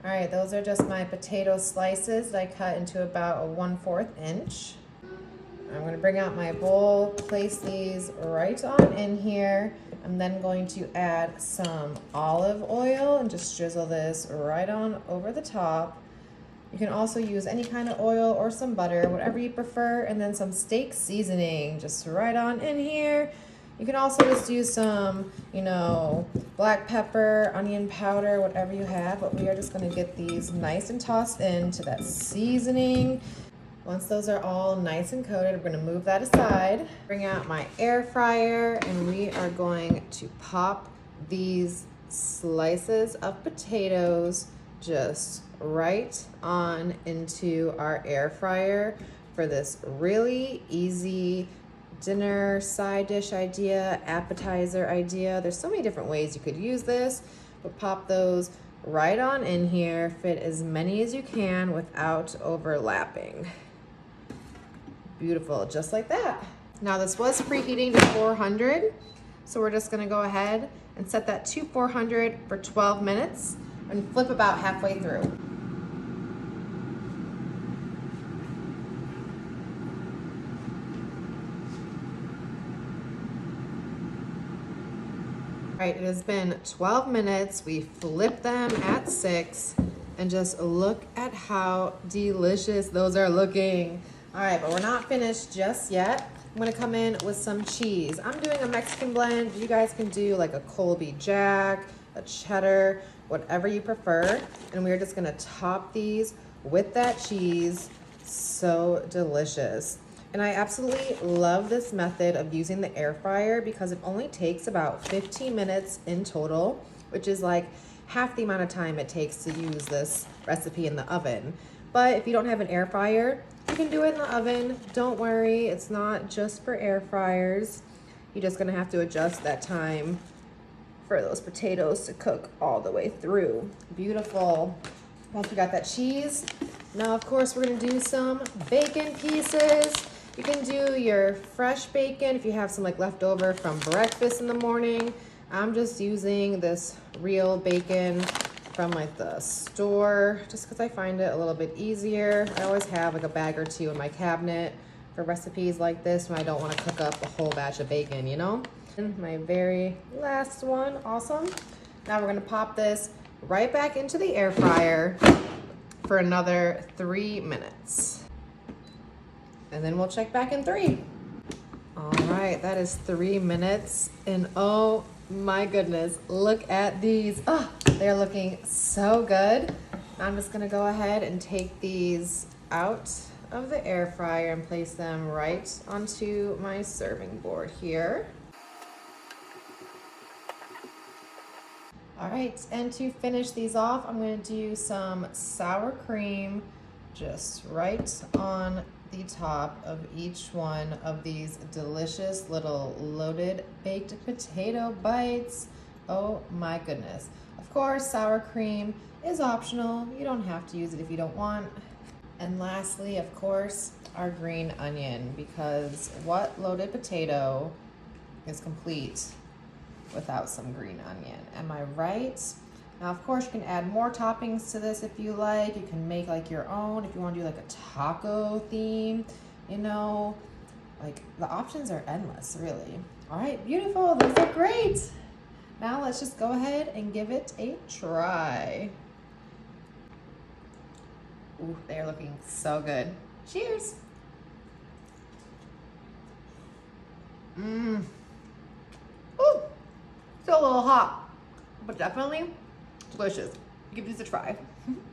All right, those are just my potato slices that I cut into about a 1/4 inch. I'm gonna bring out my bowl, place these right on in here. I'm then going to add some olive oil and just drizzle this right on over the top. You can also use any kind of oil or some butter, whatever you prefer, and then some steak seasoning just right on in here. You can also just use some, black pepper, onion powder, whatever you have, but we are just gonna get these nice and tossed into that seasoning. Once those are all nice and coated, we're gonna move that aside. Bring out my air fryer, and we are going to pop these slices of potatoes just right on into our air fryer for this really easy dinner side dish idea, appetizer idea. There's so many different ways you could use this, but pop those right on in here. Fit as many as you can without overlapping. Beautiful, just like that. Now this was preheating to 400, so we're just gonna go ahead and set that to 400 for 12 minutes and flip about halfway through. All right, it has been 12 minutes. We flipped them at 6, and just look at how delicious those are looking. All right, but we're not finished just yet. I'm gonna come in with some cheese. I'm doing a Mexican blend. You guys can do like a Colby Jack, a cheddar, whatever you prefer. And we're just gonna top these with that cheese. So delicious. And I absolutely love this method of using the air fryer because it only takes about 15 minutes in total, which is like half the amount of time it takes to use this recipe in the oven. But if you don't have an air fryer, you can do it in the oven. Don't worry, it's not just for air fryers. You're just gonna have to adjust that time for those potatoes to cook all the way through. Beautiful. Once we got that cheese, now of course we're gonna do some bacon pieces. You can do your fresh bacon if you have some like leftover from breakfast in the morning. I'm just using this real bacon from like the store just because I find it a little bit easier. I always have like a bag or two in my cabinet for recipes like this when I don't want to cook up a whole batch of bacon, And my very last one, awesome. Now we're gonna pop this right back into the air fryer for another 3 minutes. And then we'll check back in 3. All right, that is 3 minutes. And oh my goodness, look at these. Oh, they're looking so good. I'm just gonna go ahead and take these out of the air fryer and place them right onto my serving board here. All right, and to finish these off, I'm gonna do some sour cream just right on the top of each one of these delicious little loaded baked potato bites. Oh my goodness. Of course, sour cream is optional. You don't have to use it if you don't want. And lastly, of course, our green onion, because what loaded potato is complete without some green onion? Am I right? Now, of course, you can add more toppings to this if you like. You can make like your own if you want to do like a taco theme, like the options are endless, really. All right, beautiful. Those are great. Now let's just go ahead and give it a try. Ooh, they're looking so good. Cheers. Ooh, still a little hot, but definitely delicious. Give these a try.